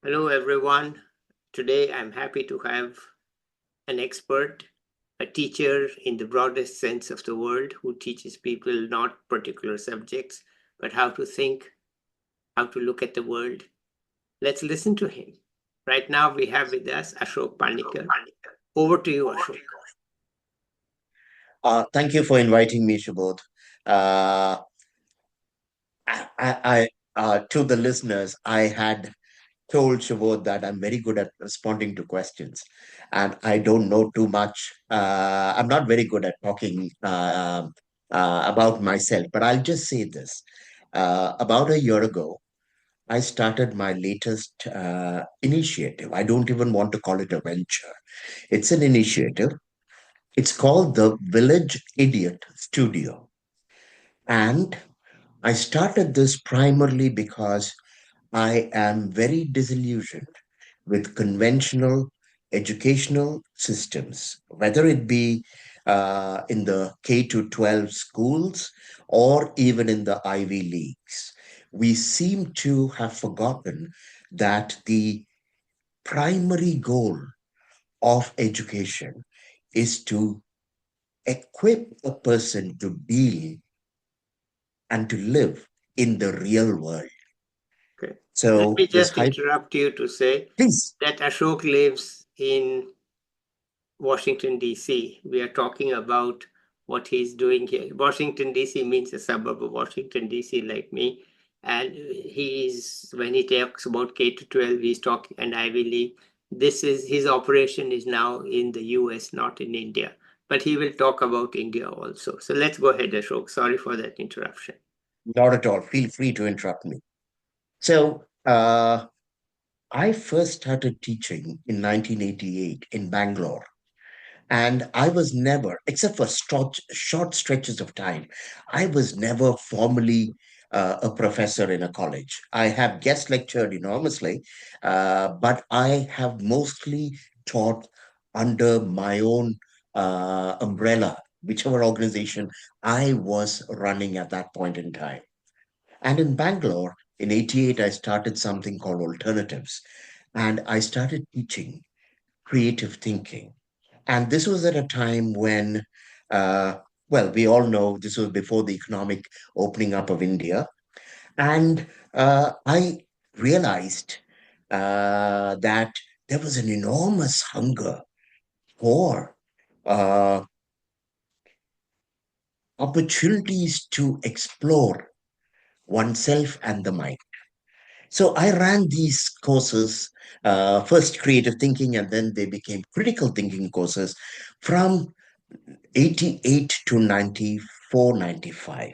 Hello, everyone. Today I'm happy to have an expert, a teacher in the broadest sense of the word, who teaches people not particular subjects, but how to think, how to look at the world. Let's listen to him. Right now, we have with us Ashok Pannikar. Over to you, Ashok. Thank you for inviting me, Subodh. Uh, to the listeners, I had told Subodh that I'm very good at responding to questions, and I don't know too much. I'm not very good at talking about myself, but I'll just say this. About a year ago, I started my latest initiative. I don't even want to call it a venture. It's an initiative. It's called the Village Idiot Studio. And I started this primarily because I am very disillusioned with conventional educational systems, whether it be in the K to 12 schools or even in the Ivy Leagues. We seem to have forgotten that the primary goal of education is to equip a person to deal and to live in the real world. Okay. Let So me this just hype, interrupt you to say please. that Ashok lives in Washington, D.C. We are talking about what he's doing here. Washington, D.C. means a suburb of Washington, D.C., like me. And when he talks about K to 12, he's talking, and Ivy League. This is his operation is now in the US, not in India. But he will talk about India also. So let's go ahead, Ashok. Sorry for that interruption. Not at all. Feel free to interrupt me. So I first started teaching in 1988 in Bangalore. And I was never, except for short stretches of time, I was never formally a professor in a college. I have guest lectured enormously, but I have mostly taught under my own umbrella, whichever organization I was running at that point in time. And in Bangalore, in 88, I started something called Alternatives. And I started teaching creative thinking. And this was at a time when, uh, well, we all know this was before the economic opening up of India. And I realized that there was an enormous hunger for uh, opportunities to explore oneself and the mind. So I ran these courses, first creative thinking, and then they became critical thinking courses from 88 to 94, 95.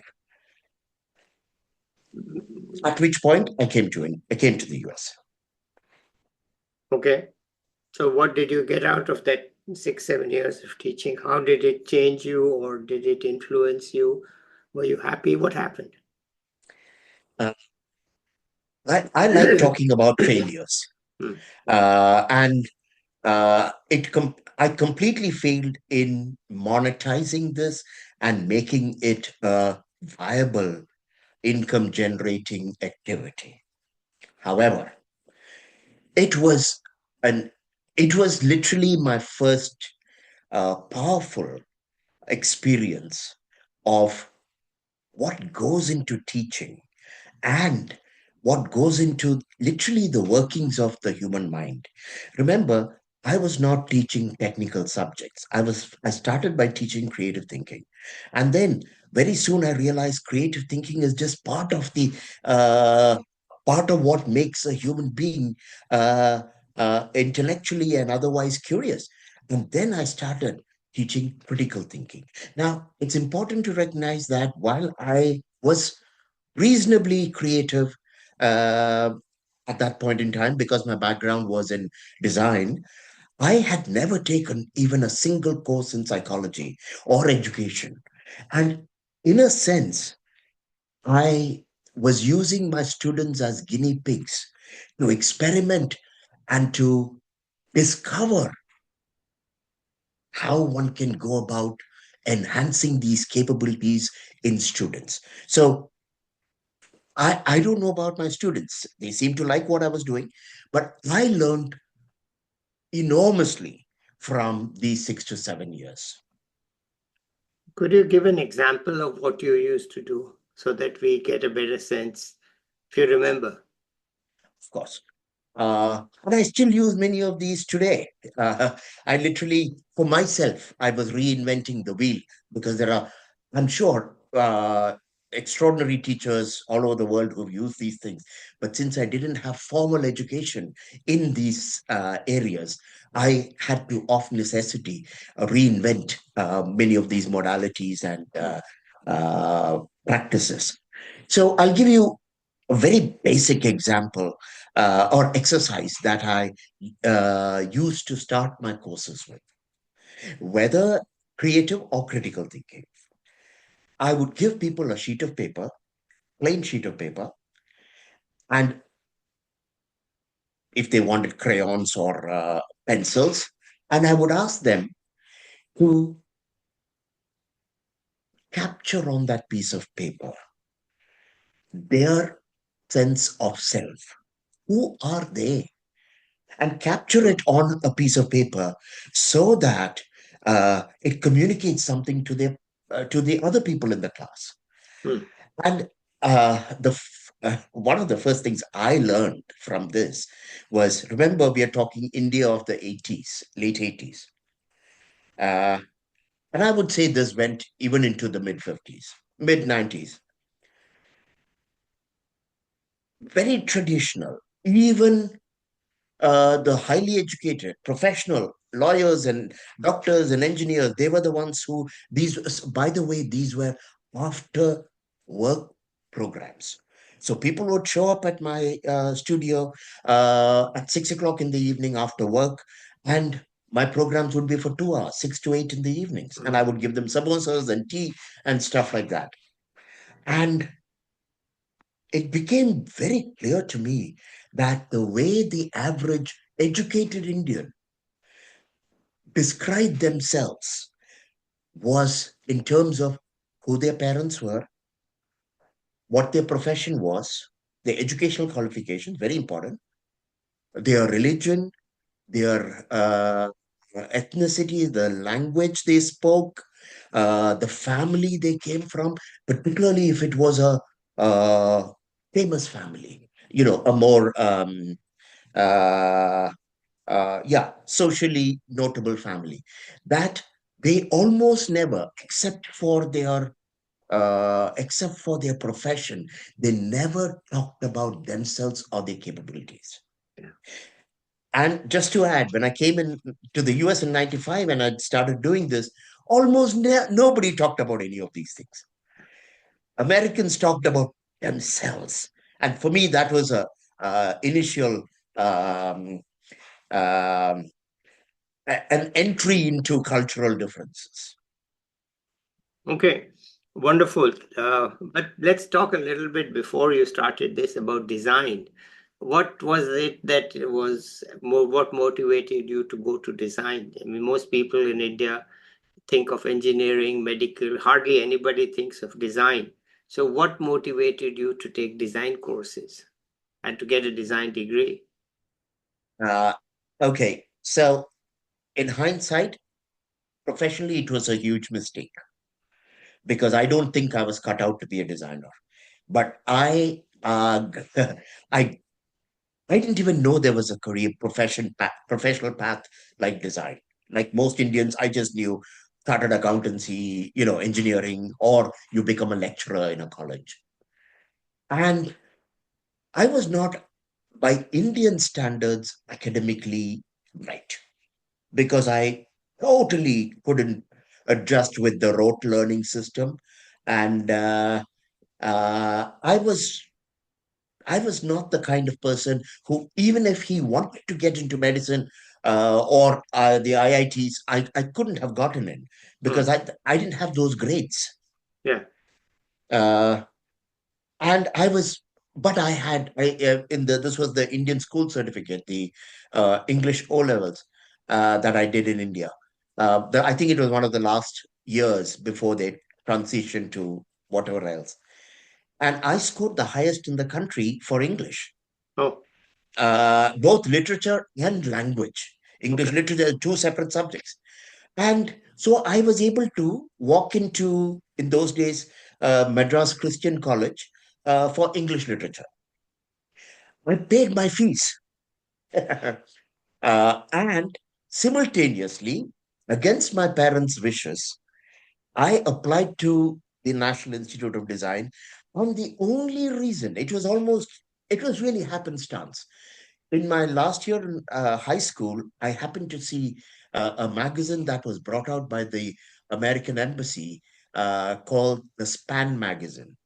At which point I came to the US. Okay. So, what did you get out of that 6, 7 years of teaching? How did it change you, or did it influence you? Were you happy? What happened? Uh, I like talking about failures. Hmm. And I completely failed in monetizing this and making it a viable income generating activity. However, it was an it was literally my first powerful experience of what goes into teaching and what goes into literally the workings of the human mind. Remember, I was not teaching technical subjects. I started by teaching creative thinking. And then very soon I realized creative thinking is just uh, part of what makes a human being uh, intellectually and otherwise curious. And then I started teaching critical thinking. Now, it's important to recognize that while I was reasonably creative uh, at that point in time because my background was in design. I had never taken even a single course in psychology or education. And in a sense, I was using my students as guinea pigs to experiment and to discover how one can go about enhancing these capabilities in students. So I don't know about my students. They seem to like what I was doing, but I learned enormously from these 6 to 7 years. Could you give an example of what you used to do so that we get a better sense, if you remember? Of course. And I still use many of these today. I literally, for myself, I was reinventing the wheel because there are, I'm sure, extraordinary teachers all over the world who've used these things. But since I didn't have formal education in these areas, I had to, of necessity, reinvent many of these modalities and practices. So I'll give you a very basic example or exercise that I used to start my courses with, whether creative or critical thinking. I would give people a sheet of paper, plain sheet of paper, and if they wanted crayons or pencils, and I would ask them to capture on that piece of paper their sense of self. Who are they? And capture Hmm. it on a piece of paper so that it communicates something to the other people in the class. Hmm. And one of the first things I learned from this was, remember, we are talking India of the 80s, late 80s. Uh, and I would say this went even into the mid 50s, mid 90s. Very traditional. Even the highly educated, professional lawyers and doctors and engineers, they were the ones who, by the way, these were after work programs. So people would show up at my studio at 6 o'clock in the evening after work, and my programs would be for 2 hours, 6 to 8 in the evenings. And I Hmm. would give them samosas and tea and stuff like that. And it became very clear to me that the way the average educated Indian described themselves was in terms of who their parents were, what their profession was, their educational qualifications, very important, their religion, their ethnicity, the language they spoke, the family they came from, particularly if it was a famous family, a more uh, socially notable family, that they almost never, except for their profession, they never talked about themselves or their capabilities. Yeah. And just to add, when I came in to the US in 95 and I started doing this, almost nobody talked about any of these things. Americans talked about themselves. And for me, that was a initial um, um, an entry into cultural differences. Okay, wonderful. But let's talk a little bit before you started this about design. What was it that was what motivated you to go to design? I mean, most people in India think of engineering, medical, hardly anybody thinks of design. So, what motivated you to take design courses and to get a design degree? Uh, okay, so in hindsight, professionally, it was a huge mistake because I don't think I was cut out to be a designer. But I, I didn't even know there was a professional path like design. Like most Indians, I just knew chartered accountancy, engineering, or you become a lecturer in a college. And I was not, by Indian standards, academically right because I totally couldn't adjust with the rote learning system. And I was not the kind of person who, even if he wanted to get into medicine or the IITs, I couldn't have gotten in because Hmm. I didn't have those grades. Yeah. Uh, and I was, but I had in the this was the Indian school certificate, the English O levels that I did in India. I think it was one of the last years before they transitioned to whatever else. and I scored the highest in the country for English, Oh, both literature and language. English okay. literature, two separate subjects. And so I was able to walk into, in those days, Madras Christian College for English literature. I paid my fees. And simultaneously, against my parents' wishes, I applied to the National Institute of Design on the only reason, it was really happenstance. In my last year in high school, I happened to see a magazine that was brought out by the American Embassy called the Span magazine.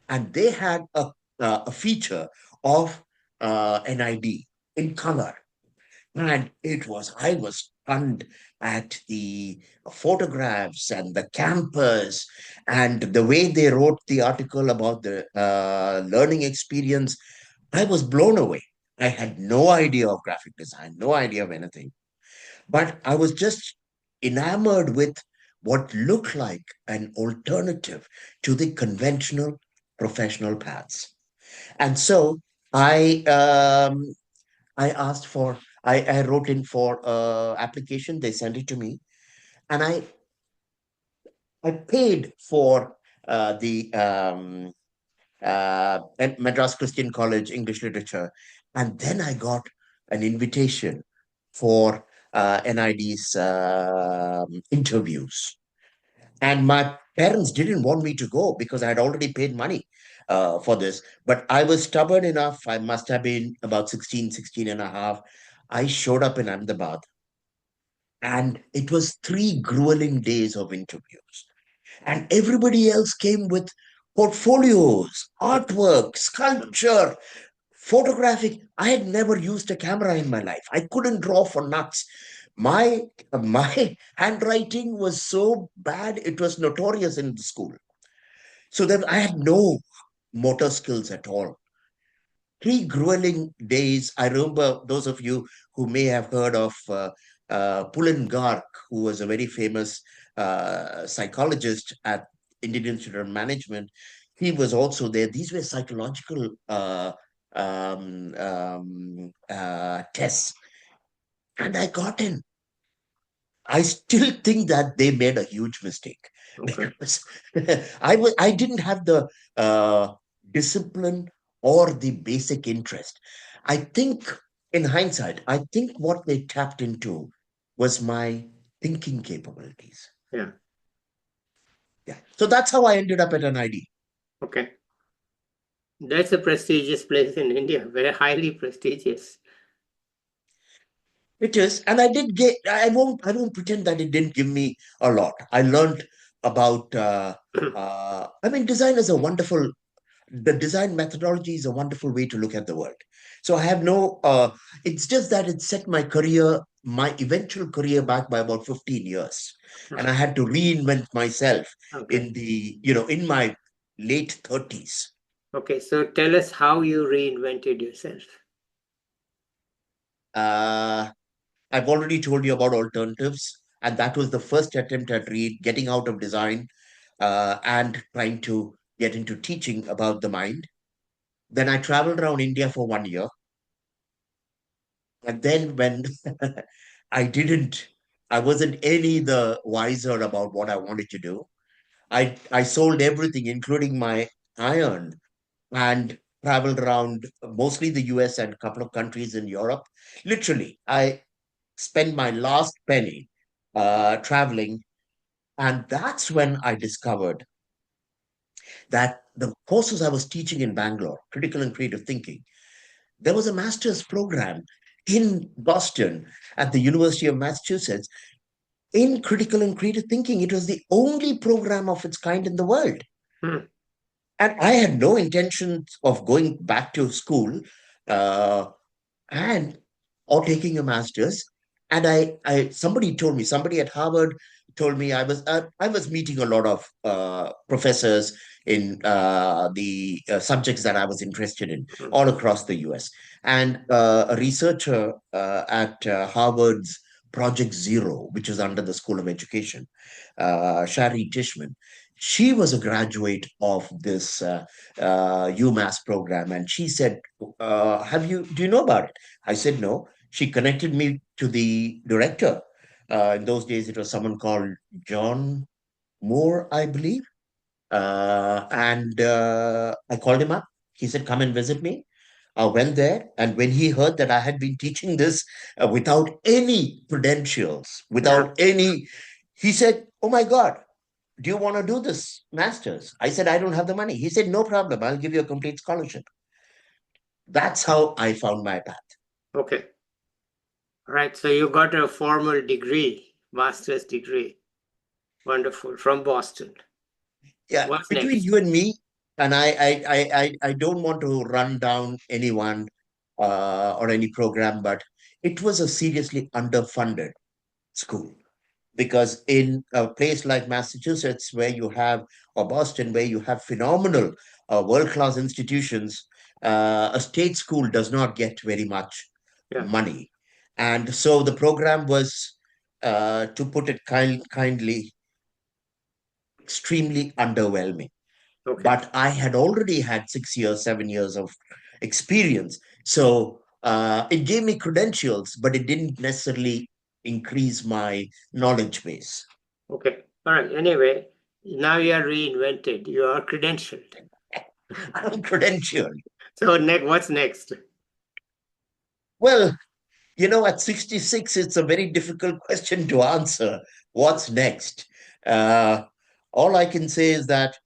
And they had a feature of NID in color. And I was stunned at the photographs and the campus and the way they wrote the article about the learning experience. I was blown away. I had no idea of graphic design, no idea of anything, but I was just enamored with what looked like an alternative to the conventional professional paths. And so I I asked for, I wrote in for application. They sent it to me, and I paid for the at Madras Christian College English Literature, and then I got an invitation for NID's interviews. And my parents didn't want me to go because I had already paid money for this. But I was stubborn enough. I must have been about 16, 16 and a half. I showed up in Ahmedabad, and it was 3 grueling days of interviews. And everybody else came with portfolios, artwork, sculpture, photographic. I had never used a camera in my life. I couldn't draw for nuts. My handwriting was so bad, it was notorious in the school. So then I had no motor skills at all. 3 grueling days. I remember those of you who may have heard of Pulin Garg, who was a very famous psychologist at Indian Institute of Management. He was also there. These were psychological tests, and I got in. I still think that they made a huge mistake Okay. because I didn't have the discipline or the basic interest. I think, in hindsight, I think what they tapped into was my thinking capabilities. Yeah. Yeah. So that's how I ended up at an ID. Okay. That's a prestigious place in India, very highly prestigious. It is, and I did get. I won't pretend that it didn't give me a lot. I learned about. I mean, design is a wonderful. The design methodology is a wonderful way to look at the world. So I have no. It's just that it set my career, my eventual career, back by about 15 years, and I had to reinvent myself Okay. in in my late 30s. Okay. So tell us how you reinvented yourself. Uh, I've already told you about alternatives, and that was the first attempt at getting out of design and trying to get into teaching about the mind. Then I traveled around India for 1 year, and then when I didn't, I wasn't any the wiser about what I wanted to do. I sold everything, including my iron, and traveled around mostly the US and a couple of countries in Europe. Literally, I spent my last penny traveling. And that's when I discovered that the courses I was teaching in Bangalore, critical and creative thinking, there was a master's program in Boston at the University of Massachusetts in critical and creative thinking. It was the only program of its kind in the world. Hmm. And I had no intention of going back to school. And or taking a master's. And somebody told me, somebody at Harvard told me I was meeting a lot of professors in the subjects that I was interested in Hmm. all across the US. And a researcher at Harvard's Project Zero, which is under the School of Education, Shari Tishman, she was a graduate of this UMass program, and she said, do you know about it? I said, no. She connected me to the director. In those days, it was someone called John Moore, I believe. And I called him up. He said, come and visit me. I went there, and when he heard that I had been teaching this without any credentials, Yeah. without any, he said, oh my God, do you want to do this master's? I said, I don't have the money. He said, no problem. I'll give you a complete scholarship. That's how I found my path. Okay. All right. So you got a formal degree, master's degree. Wonderful. From Boston. Yeah, What's between next? you and me, and I don't want to run down anyone or any program, but it was a seriously underfunded school. Because in a place like Massachusetts, where you have, or Boston, where you have phenomenal world-class institutions, a state school does not get very much Yeah. money. And so the program was, to put it kindly, extremely underwhelming. Okay. But I had already had 6 years, 7 years of experience. So it gave me credentials, but it didn't necessarily increase my knowledge base. Okay. All right. Anyway, now you are reinvented. You are credentialed. I'm credentialed. So next, what's next? Well, at 66, it's a very difficult question to answer. What's next? Uh, all I can say is that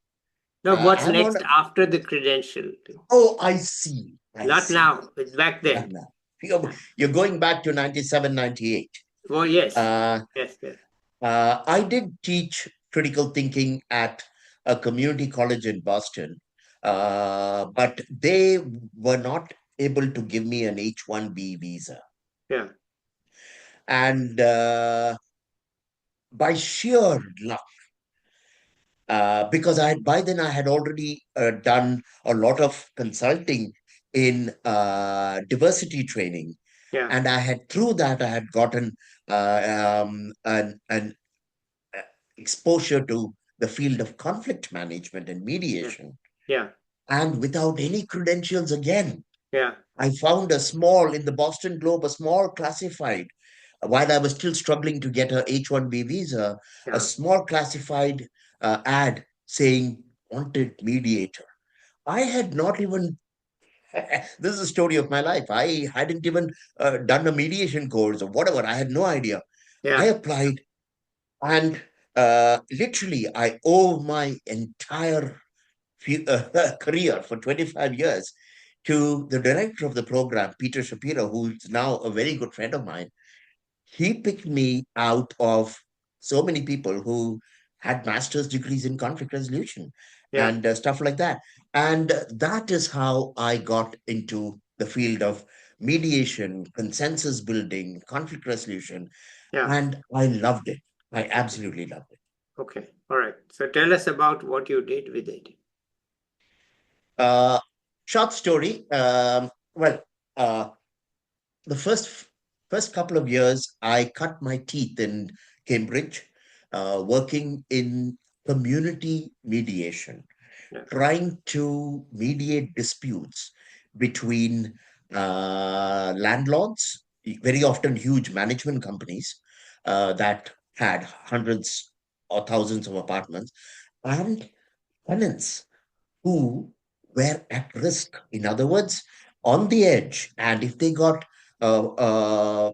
No, what's I'm on. next after the credential? Oh, I see. I Not see. now. It's back Yeah, then. no. You're going back to 97, 98. Oh, yes. Uh, Yes, yes. I did teach critical thinking at a community college in Boston, but they were not able to give me an H-1B visa. Yeah. And by sheer luck, because by then I had already done a lot of consulting in diversity training, Yeah. and through that I had gotten an exposure to the field of conflict management and Yeah. mediation. Yeah. And without any credentials again, Yeah. I found in the Boston Globe, a small classified, while I was still struggling to get a H-1B visa, a Yeah. small classified ad saying wanted mediator. I had not even, this is the story of my life. I hadn't even done a mediation course or whatever. I had no idea. I Yeah. applied, and literally, I owe my entire career for 25 years to the director of the program, Peter Shapiro, who's now a very good friend of mine. He picked me out of so many people who had master's degrees in conflict resolution Yeah. and stuff like that. And that is how I got into the field of mediation, consensus building, conflict resolution. Yeah. And I loved it. I Okay. absolutely loved it. Okay. All right. So tell us about what you did with it. Uh, Short story. Well, uh, the first couple of years, I cut my teeth in Cambridge, working in community mediation, Yeah. trying to mediate disputes between landlords, very often huge management companies that had hundreds or thousands of apartments, and tenants who were at risk. In other words, on the edge. And uh, uh,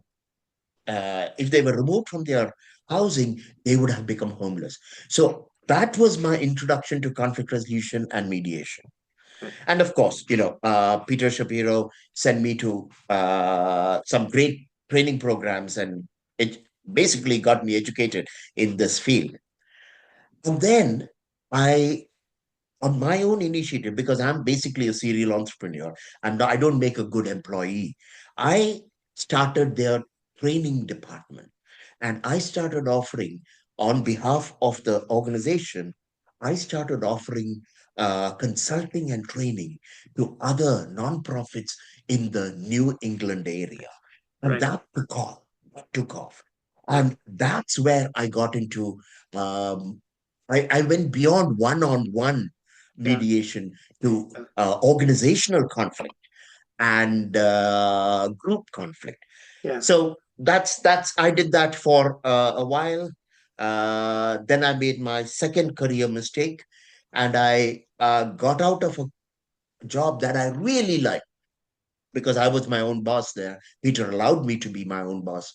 if they were removed from their housing, they would have become homeless. So that was my introduction to conflict resolution and mediation. Okay. And of course, Peter Shapiro sent me to some great training programs, and it basically got me educated in this field. And then I on my own initiative, because I'm basically a serial entrepreneur and I don't make a good employee, I started their training department, and I started offering, on behalf of the organization, I started offering consulting and training to other nonprofits in the New England area. And Right. that took off. That took off. Yeah. And that's where I got into um, I went beyond one-on-one Yeah. mediation to Yeah. organizational conflict and group conflict. Yeah. So that's I did that for a while. Then I made my second career mistake, and I got out of a job that I really liked because I was my own boss there. Peter allowed me to be my own boss,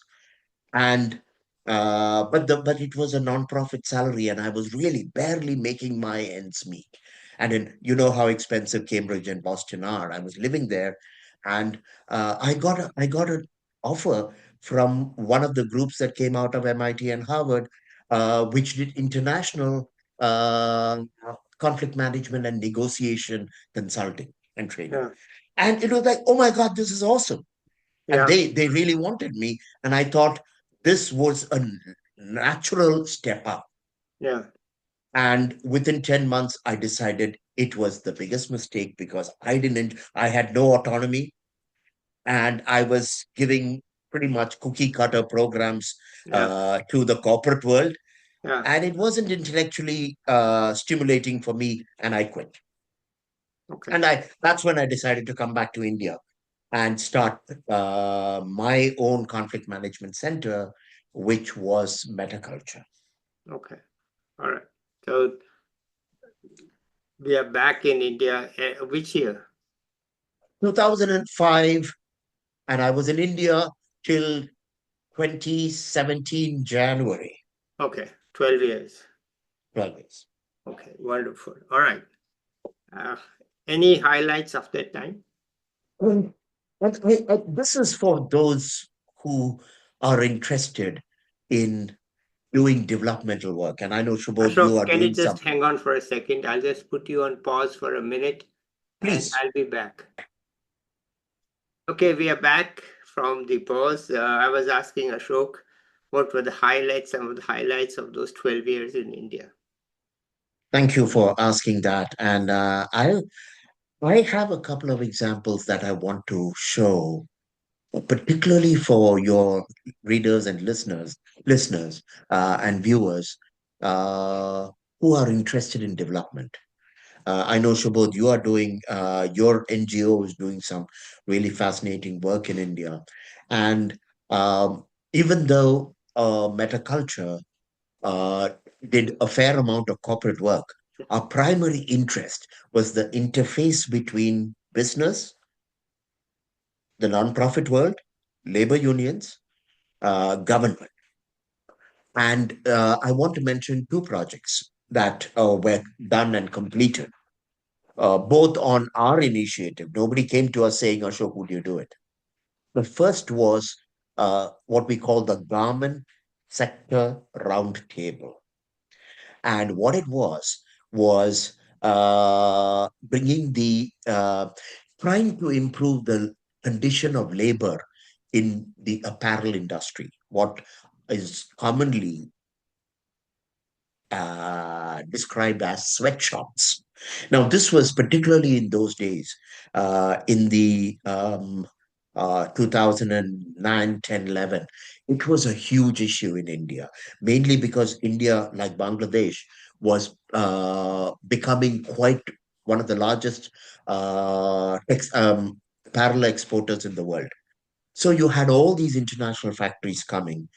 and but it was a non-profit salary, and I was really barely making my ends meet. And then you know how expensive Cambridge and Boston are. I was living there, and I got an offer from one of the groups that came out of MIT and Harvard, which did international conflict management and negotiation consulting and training. Yeah. And it was like, oh my God, this is awesome. And Yeah. they really wanted me. And I thought this was a natural step up. Yeah. And within 10 months, I decided it was the biggest mistake because I had no autonomy and I was giving pretty much cookie cutter programs Yeah. to the corporate world. Yeah. And it wasn't intellectually stimulating for me. And I quit. Okay. And that's when I decided to come back to India and start my own conflict management center, which was Metaculture. Okay. All right. So we are back in India. Which year? 2005, and I was in India till 2017, January, Okay. 12 years. 12 years. Okay. Wonderful. All right. Uh, any highlights of that time? And, this is for those who are interested in doing developmental work. And I know, Shubodh, you Ashok, are can you doing just something. hang on for a second? I'll just put you on pause for a minute and Please. I'll be back. Okay, we are back from the pause. I was asking Ashok what were the highlights, some of the highlights of those 12 years in India. Thank you for asking that. And I have a couple of examples that I want to show, particularly for your readers and listeners and viewers uh, who are interested in development. I know, Shubodh, you are doing, your NGO is doing some really fascinating work in India. And even though Metaculture uh, did a fair amount of corporate work, our primary interest was the interface between business, the nonprofit world, labor unions, government. And I want to mention two projects that were done and completed, both on our initiative. Nobody came to us saying, Ashok, would you do it? The first was what we call the Garment Sector Roundtable. And what it was bringing trying to improve the condition of labor in the apparel industry, what is commonly described as sweatshops. Now, this was particularly in those days, in the 2009, 10, 11. It was a huge issue in India, mainly because India, like Bangladesh, was becoming quite one of the largest apparel exporters in the world. So you had all these international factories coming,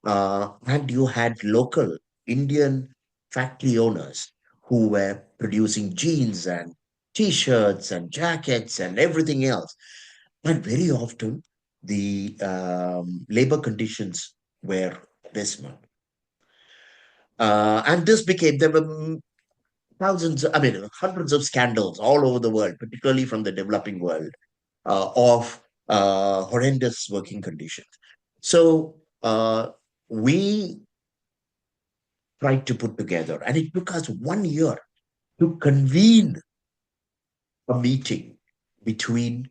and you had local Indian factory owners who were producing jeans and t-shirts and jackets and everything else. And very often the labor conditions were dismal. And this became, there were thousands, I mean, hundreds of scandals all over the world, particularly from the developing world, of horrendous working conditions. So we tried to put together. And it took us 1 year to convene a meeting between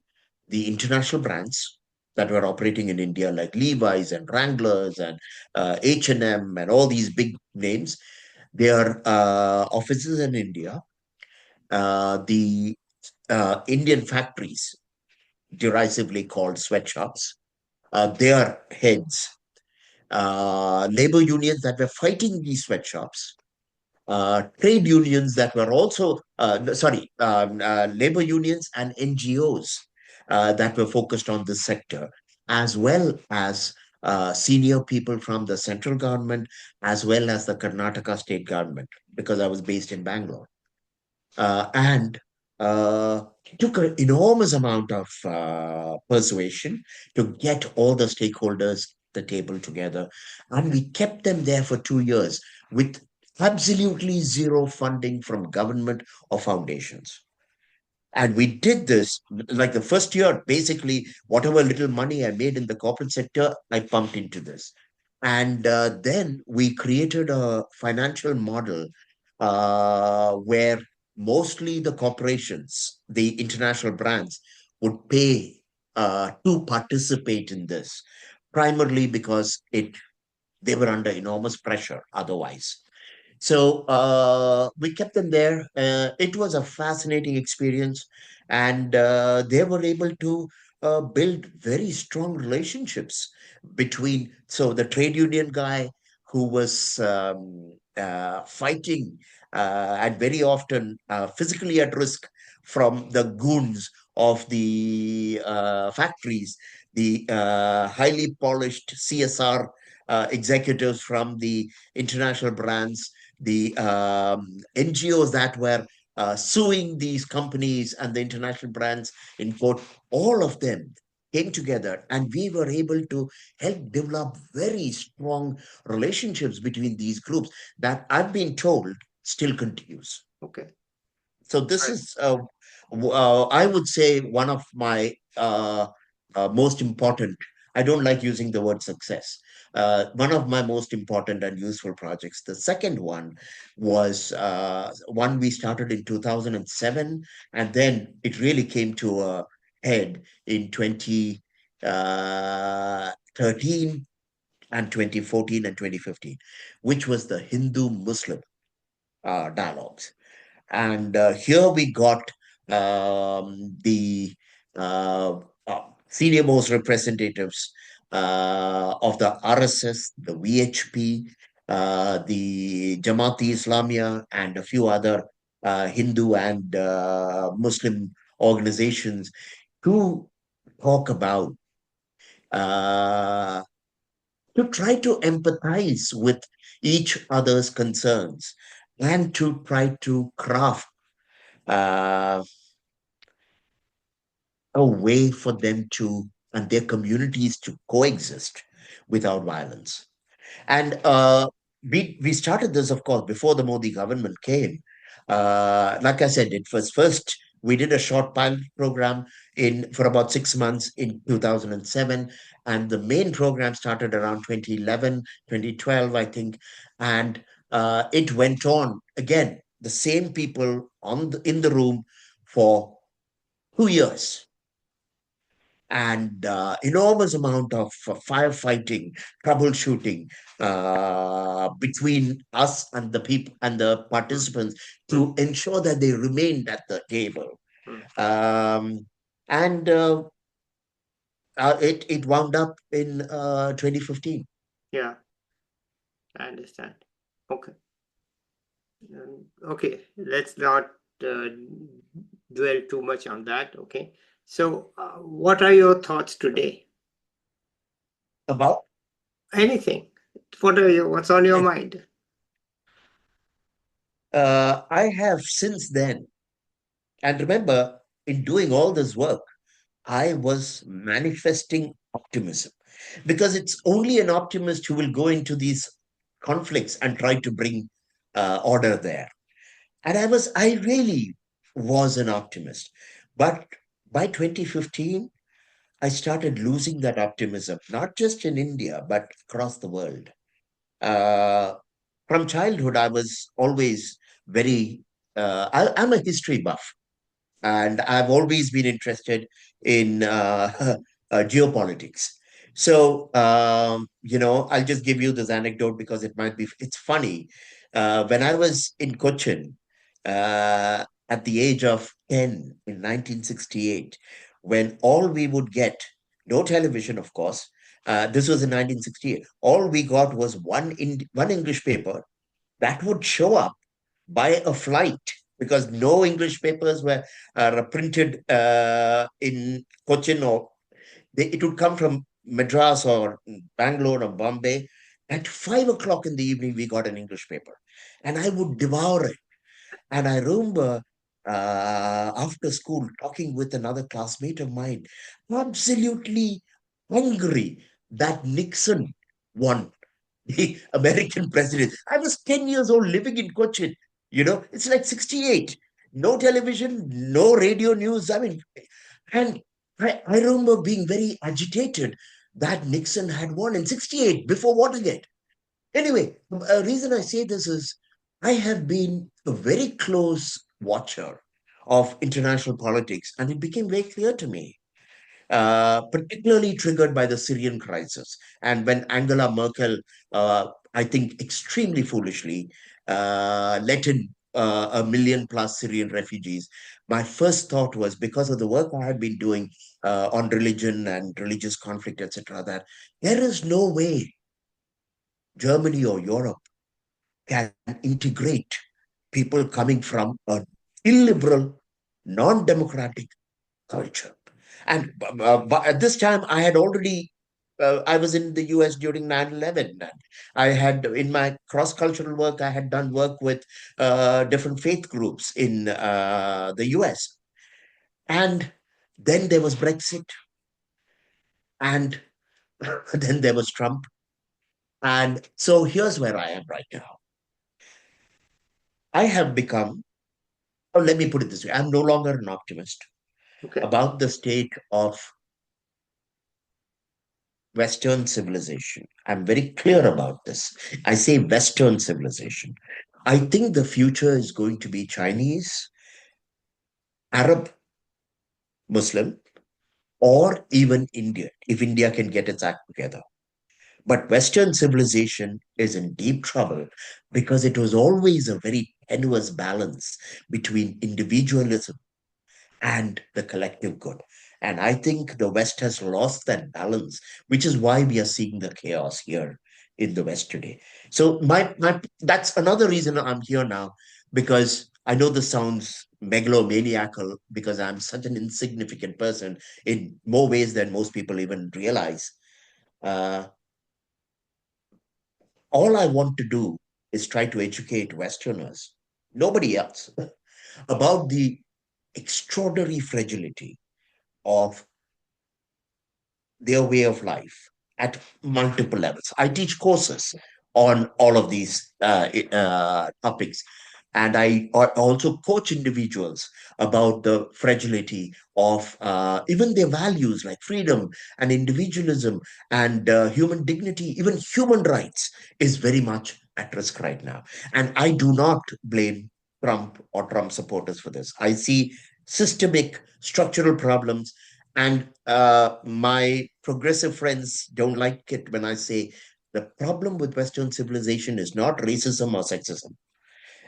the international brands that were operating in India, like Levi's and Wranglers and H&M and M and all these big names, their offices in India, the Indian factories, derisively called sweatshops, their heads, labor unions that were fighting these sweatshops, trade unions that were also, labor unions and NGOs that were focused on this sector, as well as senior people from the central government, as well as the Karnataka state government, because I was based in Bangalore. And it took an enormous amount of persuasion to get all the stakeholders at the table together. And we kept them there for 2 years with absolutely zero funding from government or foundations. And we did this like the first year, basically, whatever little money I made in the corporate sector, I pumped into this. And then we created a financial model where mostly the corporations, the international brands, would pay to participate in this, primarily because they were under enormous pressure otherwise. So we kept them there. It was a fascinating experience, and they were able to build very strong relationships between. So the trade union guy who was fighting and very often physically at risk from the goons of the factories, the highly polished CSR executives from the international brands, the NGOs that were suing these companies and the international brands in court, all of them came together and we were able to help develop very strong relationships between these groups that I've been told still continues. Okay. So this Right. is, I would say, one of my most important. I don't like using the word success. One of my most important and useful projects. The second one was one we started in 2007, and then it really came to a head in 2013 and 2014 and 2015, which was the Hindu-Muslim dialogues. And here we got the uh, senior most representatives of the RSS, the VHP, the Jamaati Islamia, and a few other Hindu and Muslim organizations to talk about, uh, to try to empathize with each other's concerns and to try to craft uh, a way for them to and their communities to coexist without violence. And we started this, of course, before the Modi government came. Like I said, it was first we did a short pilot program in for about 6 months in 2007, and the main program started around 2011, 2012, I think, and it went on again. The same people in the room for 2 years and enormous amount of firefighting, troubleshooting between us and the people and the Mm, participants mm, to ensure that they remained at the table. mm. Um, and it wound up in 2015. Yeah, I understand. Okay. Okay, let's not uh, dwell too much on that. Okay. So, what are your thoughts today? About Anything? What's on your mind? I have since then, and remember, in doing all this work, I was manifesting optimism because it's only an optimist who will go into these conflicts and try to bring order there. And I really was an optimist. But by 2015, I started losing that optimism, not just in India, but across the world. Uh, from childhood, I was always I'm a history buff and I've always been interested in geopolitics. So, I'll just give you this anecdote because it's funny. When I was in Cochin at the age of 10 in 1968, when all we would get, no television, of course, this was in 1968, all we got was one English paper that would show up by a flight because no English papers were printed in Cochin, or it would come from Madras or Bangalore or Bombay. At 5 o'clock in the evening, we got an English paper, and I would devour it. And I remember after school talking with another classmate of mine, absolutely hungry that Nixon won the American president. I was 10 years old living in Cochin. It's like 68. No television, no radio news. I mean, and I remember being very agitated that Nixon had won in 68 before Watergate. Anyway, a reason I say this is I have been a very close watcher of international politics, and it became very clear to me, particularly triggered by the Syrian crisis. And when Angela Merkel, I think extremely foolishly, let in a million plus Syrian refugees, my first thought was, because of the work I had been doing on religion and religious conflict, etc., that there is no way Germany or Europe can integrate people coming from an illiberal, non-democratic culture. And at this time, I was in the US during 9/11. And I had, in my cross-cultural work, I had done work with different faith groups in the US. And then there was Brexit. And then there was Trump. And so here's where I am right now. I have become, or let me put it this way, I'm no longer an optimist Okay. about the state of Western civilization. I'm very clear about this. I say Western civilization. I think the future is going to be Chinese, Arab, Muslim, or even Indian, if India can get its act together. But Western civilization is in deep trouble because it was always a very tenuous balance between individualism and the collective good. And I think the West has lost that balance, which is why we are seeing the chaos here in the West today. So my that's another reason I'm here now, because I know this sounds megalomaniacal because I'm such an insignificant person in more ways than most people even realize. Uh, all I want to do is try to educate Westerners, nobody else, about the extraordinary fragility of their way of life at multiple levels. I teach courses on all of these topics. And I also coach individuals about the fragility of even their values like freedom and individualism and human dignity, even human rights is very much at risk right now. And I do not blame Trump or Trump supporters for this. I see systemic structural problems, and my progressive friends don't like it when I say the problem with Western civilization is not racism or sexism.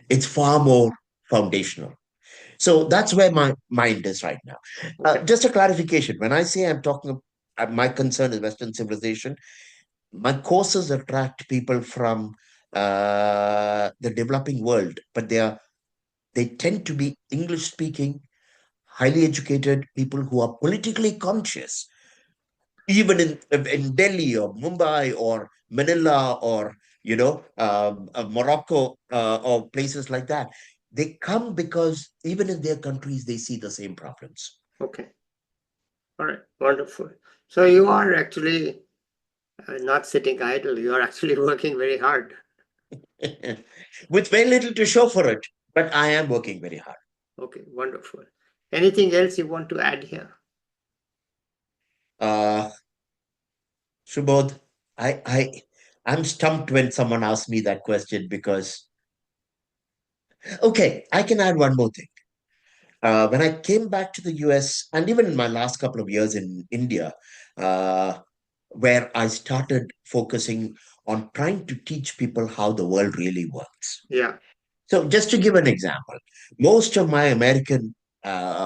It's far more foundational. So that's where my mind is right now. Okay. Just a clarification. When I say I'm talking, my concern is Western civilization, my courses attract people from the developing world, but they tend to be English speaking, highly educated people who are politically conscious, even in Delhi or Mumbai or Manila or Morocco or places like that. They come because even in their countries they see the same problems. Okay. All right. Wonderful. So you are actually not sitting idle. You are actually working very hard. With very little to show for it, but I am working very hard. Okay. Wonderful. Anything else you want to add here? Uh, Subodh, I'm stumped when someone asks me that question because, okay, I can add one more thing. When I came back to the US, and even in my last couple of years in India, uh, where I started focusing on trying to teach people how the world really works. Yeah. So, just to give an example, most of my American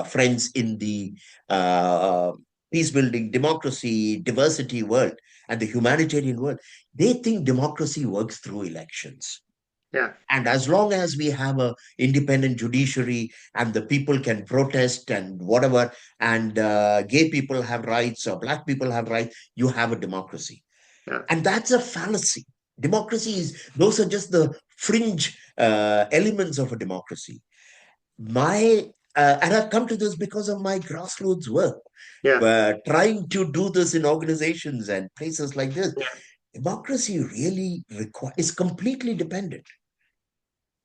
friends in the uh, peace building, democracy, diversity world, and the humanitarian world, they think democracy works through elections. Yeah. And as long as we have a independent judiciary and the people can protest and whatever, and gay people have rights or black people have rights, you have a democracy. Yeah. And that's a fallacy. Democracy is, those are just the fringe elements of a democracy. And I've come to this because of my grassroots work, Yeah. trying to do this in organizations and places like this. Yeah. Democracy really is completely dependent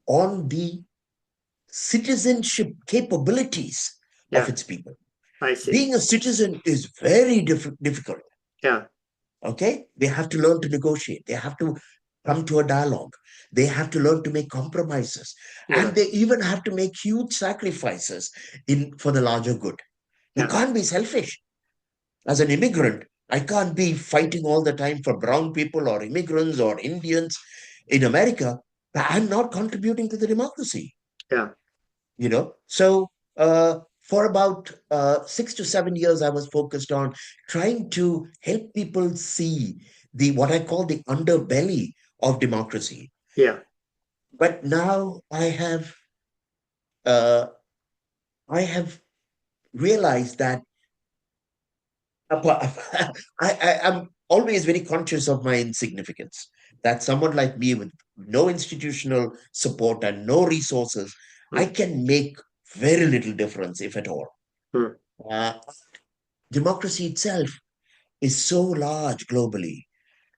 on the citizenship capabilities of Yeah. its people. I see. Being a citizen is very difficult. Yeah. Okay, they have to learn to negotiate, they have to come to a dialogue, they have to learn to make compromises, Yeah. and they even have to make huge sacrifices in for the larger good. You Yeah. can't be selfish. As an immigrant, I can't be fighting all the time for brown people or immigrants or Indians in America. I'm not contributing to the democracy. Yeah. So for about 6 to 7 years, I was focused on trying to help people see the what I call the underbelly of democracy. Yeah. But now uh, I have realized that I'm always very conscious of my insignificance. That someone like me with no institutional support and no resources, I Mm. can make very little difference, if at all. Mm. Uh, Democracy itself is so large globally,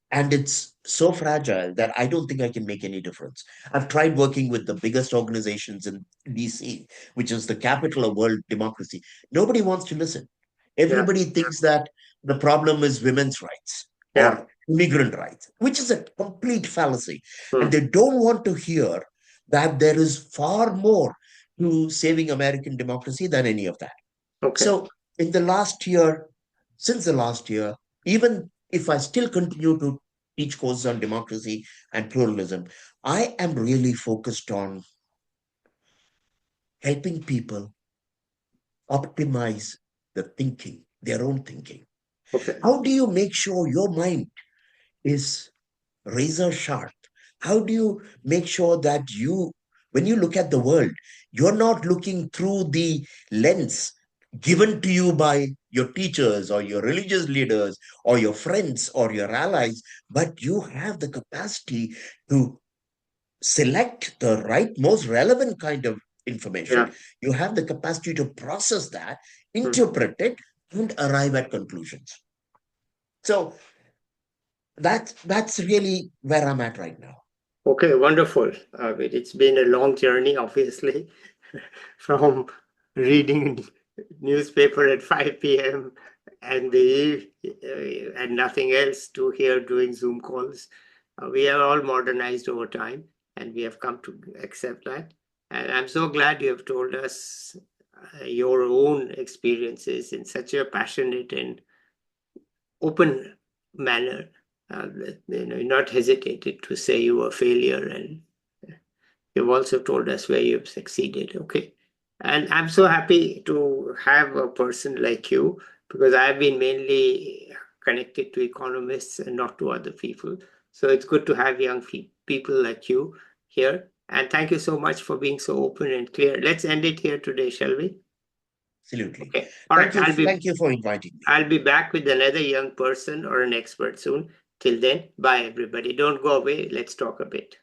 and it's so fragile that I don't think I can make any difference. I've tried working with the biggest organizations in DC, which is the capital of world democracy. Nobody wants to listen. Yeah. Everybody thinks that the problem is women's rights Yeah. or immigrant rights, which is a complete fallacy. And Mm. they don't want to hear that there is far more to saving American democracy than any of that. Okay. So, in the last year, since the last year, even if I still continue to teach courses on democracy and pluralism, I am really focused on helping people optimize the thinking, their own thinking. Okay. How do you make sure your mind is razor sharp? How do you make sure that when you look at the world, you're not looking through the lens given to you by your teachers or your religious leaders or your friends or your allies, but you have the capacity to select the right, most relevant kind of information. Yeah. You have the capacity to process that, Mm. interpret it, and arrive at conclusions. So that's really where I'm at right now. Okay. Wonderful. It's been a long journey, obviously, from reading newspaper at 5 p.m. And nothing else to here doing Zoom calls. We have all modernized over time, and we have come to accept that. And I'm so glad you have told us your own experiences in such a passionate and open manner. Not hesitated to say you were a failure, and you've also told us where you've succeeded. Okay. And I'm so happy to have a person like you, because I've been mainly connected to economists and not to other people. So it's good to have young people like you here. And thank you so much for being so open and clear. Let's end it here today, shall we? Absolutely. Okay. All right. Thank you for inviting me. I'll be back with another young person or an expert soon. Till then, bye everybody. Don't go away. Let's talk a bit.